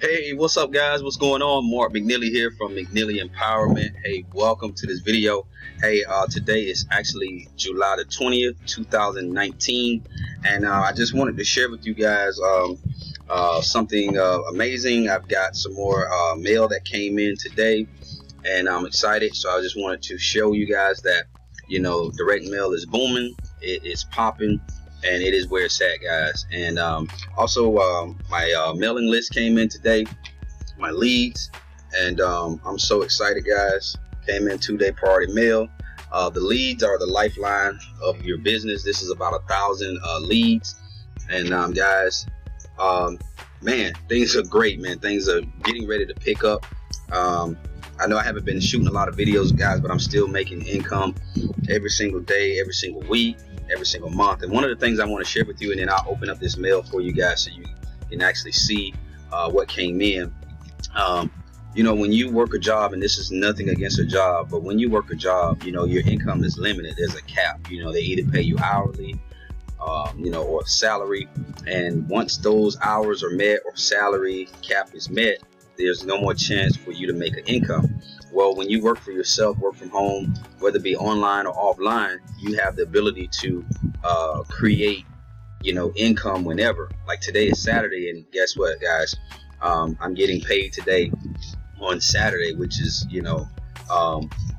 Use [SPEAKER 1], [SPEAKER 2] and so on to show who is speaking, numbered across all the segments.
[SPEAKER 1] Hey, what's up guys? What's going on? Mark McNealy here from McNealy Empowerment. Hey, welcome to this video. Hey, today is actually July the 20th, 2019, and I just wanted to share with you guys something amazing. I've got some more mail that came in today, and I'm excited. So I just wanted to show you guys that, you know, direct mail is booming. It is popping. And it is where it's at, guys. And also my mailing list came in today, my leads, and I'm so excited, guys. Came in 2-day priority mail. The leads are the lifeline of your business. This is about 1,000 leads, and guys, man, things are great, man. Things are getting ready to pick up. I know I haven't been shooting a lot of videos, guys, but I'm still making income every single day, every single week, every single month. And one of the things I want to share with you, and then I'll open up this mail for you guys so you can actually see what came in. You know, when you work a job, and this is nothing against a job, but when you work a job, you know, your income is limited. There's a cap. You know, they either pay you hourly, you know, or salary. And once those hours are met or salary cap is met, there's no more chance for you to make an income. Well, when you work for yourself, work from home, whether it be online or offline, you have the ability to create, you know, income whenever. Like today is Saturday, and guess what, guys? I'm getting paid today on Saturday, which is, you know,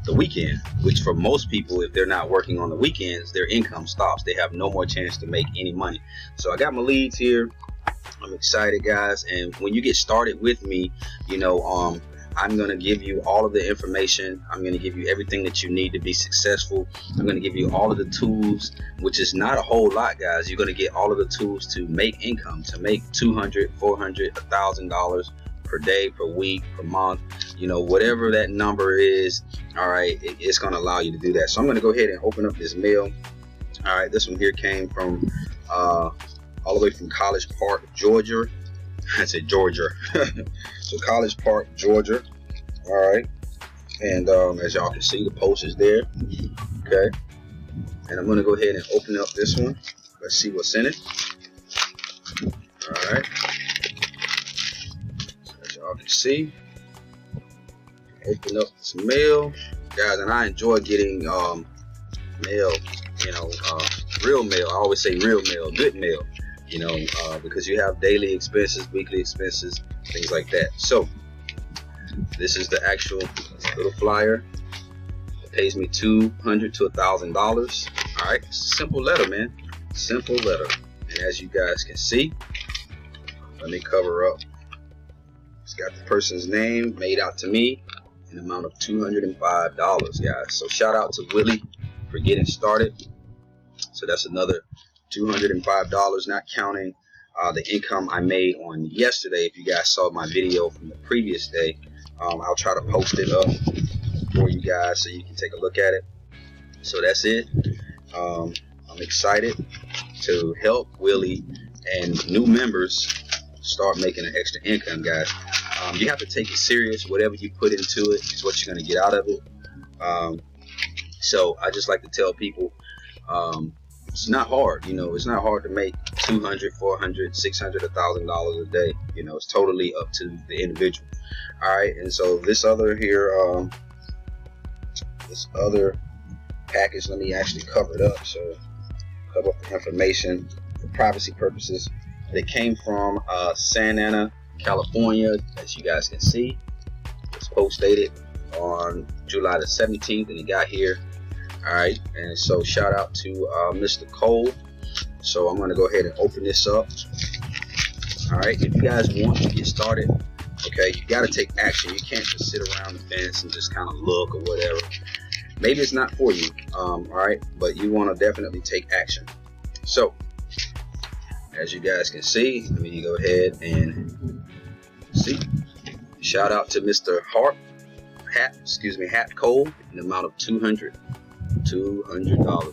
[SPEAKER 1] the weekend, which for most people, if they're not working on the weekends, their income stops. They have no more chance to make any money. So I got my leads here. I'm excited, guys. And when you get started with me, you know, I'm going to give you all of the information. I'm going to give you everything that you need to be successful. I'm going to give you all of the tools, which is not a whole lot, guys. You're going to get all of the tools to make income, to make $200, $400, $1,000 per day, per week, per month, you know, whatever that number is. All right, it's going to allow you to do that. So I'm going to go ahead and open up this mail. All right, this one here came from all the way from College Park, Georgia. I said Georgia. So College Park, Georgia. All right. And as y'all can see, the post is there. Okay. And I'm going to go ahead and open up this one. Let's see what's in it. All right. So as y'all can see, open up this mail, guys. And I enjoy getting mail, you know, real mail. I always say real mail, good mail. You know, because you have daily expenses, weekly expenses, things like that. So this is the actual little flyer. It pays me $200 to $1,000. All right, simple letter, man. Simple letter. And as you guys can see, let me cover up. It's got the person's name made out to me in the amount of $205, guys. So shout out to Willie for getting started. So that's another $205, not counting the income I made on yesterday. If you guys saw my video from the previous day, I'll try to post it up for you guys so you can take a look at it. So that's it. I'm excited to help Willie and new members start making an extra income, guys. You have to take it serious. Whatever you put into it is what you're going to get out of it. So I just like to tell people, it's not hard, you know. It's not hard to make $200, $400, $600, $1,000 a day. You know, it's totally up to the individual. All right, and so this other here, this other package, let me actually cover it up. So cover up the information for privacy purposes. It came from Santa Ana, California, as you guys can see. It's post dated on July the 17th, and it got here. All right, and so shout out to Mr. Cole. So I'm going to go ahead and open this up. All right, if you guys want to get started, okay, you got to take action. You can't just sit around the fence and just kind of look or whatever. Maybe it's not for you, all right, but you want to definitely take action. So as you guys can see, let me go ahead and see. Shout out to Mr. Hat Cole in the amount of $200,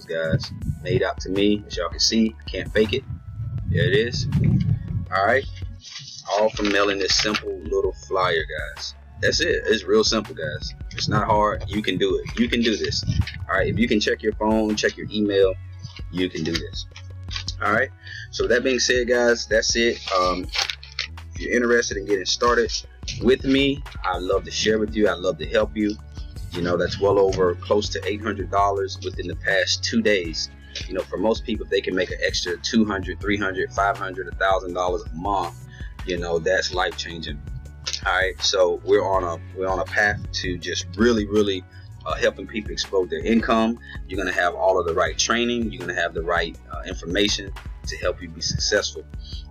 [SPEAKER 1] guys, made out to me. As y'all can see, I can't fake it. There it is. All right, all from mailing this simple little flyer, guys. That's it. It's real simple, guys. It's not hard. You can do it. You can do this. All right, if you can check your phone, check your email, you can do this. All right, so that being said, guys, that's it. if you're interested in getting started with me, I'd love to share with you. I'd love to help you. You know, that's well over close to $800 within the past 2 days. You know, for most people, if they can make an extra $200, $300, $500, $1,000 a month, you know, that's life changing. All right, so we're on a path to just really helping people explode their income. You're gonna have all of the right training. You're gonna have the right information to help you be successful.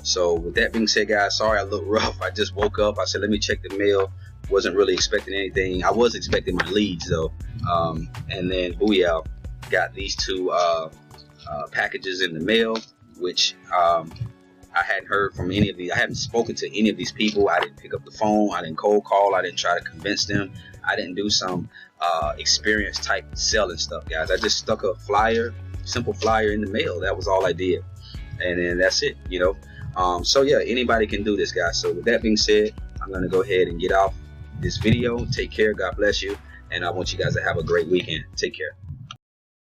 [SPEAKER 1] So with that being said, guys, sorry I look rough. I just woke up. I said, let me check the mail. Wasn't really expecting anything. I was expecting my leads though. And then booyah, got these two packages in the mail, which I hadn't heard from any of these. I haven't spoken to any of these people. I didn't pick up the phone. I didn't cold call. I didn't try to convince them. I didn't do some experience type selling stuff, guys. I just stuck a flyer, simple flyer in the mail. That was all I did. And then that's it, you know. So yeah, anybody can do this, guys. So with that being said, I'm going to go ahead and get off this video. Take care. God bless you. And I want you guys to have a great weekend. Take care.